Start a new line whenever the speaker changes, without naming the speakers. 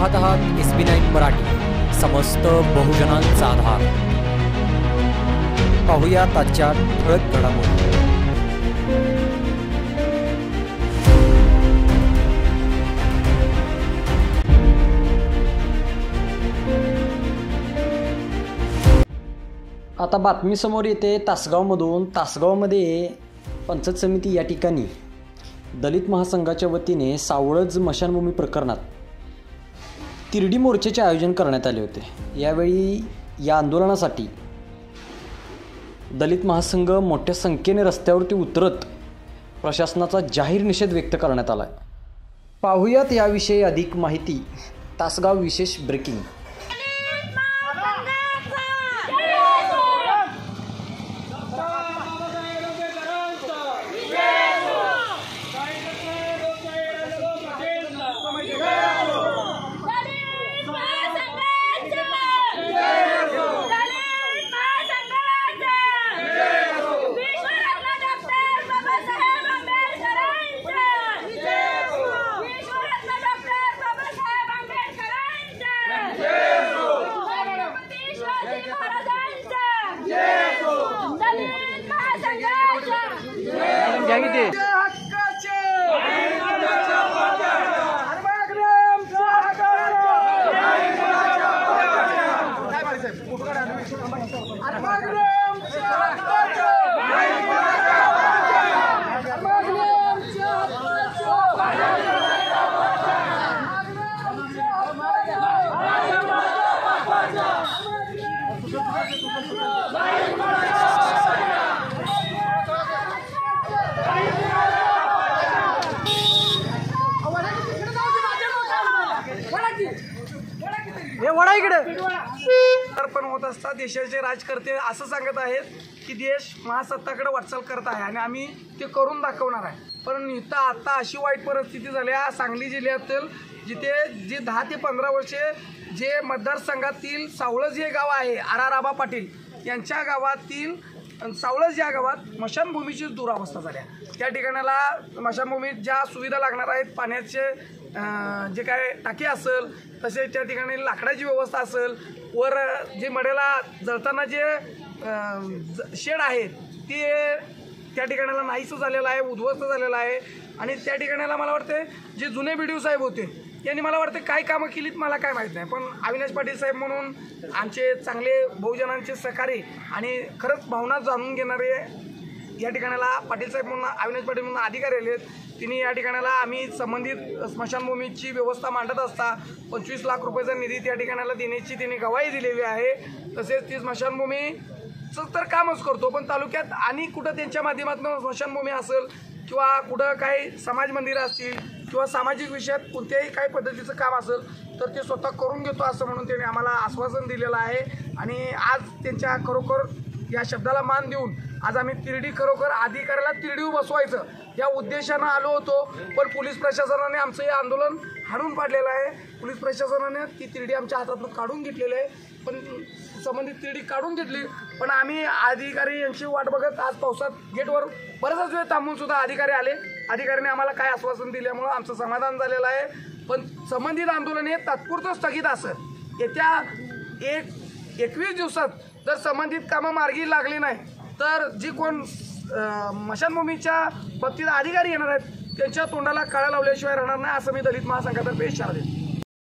पाहत आहात SB9 मराठी, समस्त बहुजनांचा आधार। पाहूया आजच्या ठळक घडामोडी। आता बातमी समोर येते तासगावमधून। तासगावमध्ये पंचायत समिती या ठिकाणी दलित महासंघाच्या वतीने सावळज स्मशानभूमी प्रकरणात तिरडी मोर्चाचे आयोजन करण्यात आले होते। यावेळी या आंदोलनासाठी दलित महासंघ मोठ्या संख्येने रस्त्यावरती उतरत प्रशासनाचा जाहीर निषेध व्यक्त करण्यात आला आहे। पाहूयात याविषयी अधिक माहिती। तासगाव विशेष ब्रेकिंग।
पण होत असता देशाचे राजकर्ते असं सांगत आहेत की देश महासत्ताकडे वाटचाल करत आहे आणि आम्ही ते करून दाखवणार आहे। पण इथं आता अशी वाईट परिस्थिती झाली आहे सांगली जिल्ह्यातील, जिथे जे 10 ते 15 वर्षे जे मतदारसंघातील सावळज हे गाव आहे, आबा पाटील यांच्या गावातील सावळज या गावात स्मशानभूमीची दुरावस्था झाल्या। त्या ठिकाणाला स्मशानभूमीत ज्या सुविधा लागणार आहेत, पाण्याचे जे काय टाकी असेल, तसेच त्या ठिकाणी लाकडाची व्यवस्था असेल, वर जे मडेला जळताना जे शेड आहे ते त्या ठिकाणाला नाहीसं झालेलं आहे, उद्ध्वस्त झालेलं आहे। आणि त्या ठिकाणाला मला वाटते जे जुने BDO साहेब होते यांनी मला वाटते काय कामं केलीत मला काय माहीत नाही, पण अविनाश पाटील साहेब म्हणून आमचे चांगले बहुजनांचे सहकारी आणि खरंच भावना जाणून घेणारे या ठिकाणाला पाटील साहेब म्हणून, अविनाश पाटील म्हणून अधिकारी आले आहेत। तिने या ठिकाणाला आम्ही संबंधित स्मशानभूमीची व्यवस्था मांडत असता 25 लाख रुपयाचा निधी त्या ठिकाणाला देण्याची तिने गवाही दिलेली आहे। तसेच ती स्मशानभूमीचं तर कामच करतो, पण तालुक्यात आणि कुठं त्यांच्या माध्यमातून स्मशानभूमी असेल किंवा कुठं काही समाज मंदिरं असतील किंवा सामाजिक विषयात कोणत्याही काही पद्धतीचं काम असेल तर ते स्वतः करून घेतो असं म्हणून त्यांनी आम्हाला आश्वासन दिलेलं आहे। आणि आज त्यांच्या खरोखर या शब्दाला मान देऊन आज आम्ही तिरडी खरोखर अधिकाऱ्याला तिरडी बसवायचं या उद्देशानं आलो होतो, पण पोलीस प्रशासनाने आमचं हे आंदोलन हाणून पाडलेलं आहे। पोलीस प्रशासनाने ती तिरडी आमच्या हातातून काढून घेतलेली आहे, पण संबंधित तिरडी काढून घेतली, पण आम्ही अधिकारी यांची वाट बघत आज पावसात गेटवर बराच वेळ थांबून सुद्धा अधिकारी आले। अधिकाऱ्यांनी आम्हाला काय आश्वासन दिल्यामुळं आमचं समाधान झालेलं आहे। पण संबंधित आंदोलन हे तात्पुरतं स्थगित असेल। येत्या 21 दिवसात जर संबंधित कामं मार्गी लागली नाही तर जी कोण स्मशानभूमीच्या बाबतीत अधिकारी येणार आहेत त्यांच्या तोंडाला काळा लावल्याशिवाय राहणार नाही, असं मी दलित महासंघातर्फे इशारा देतो।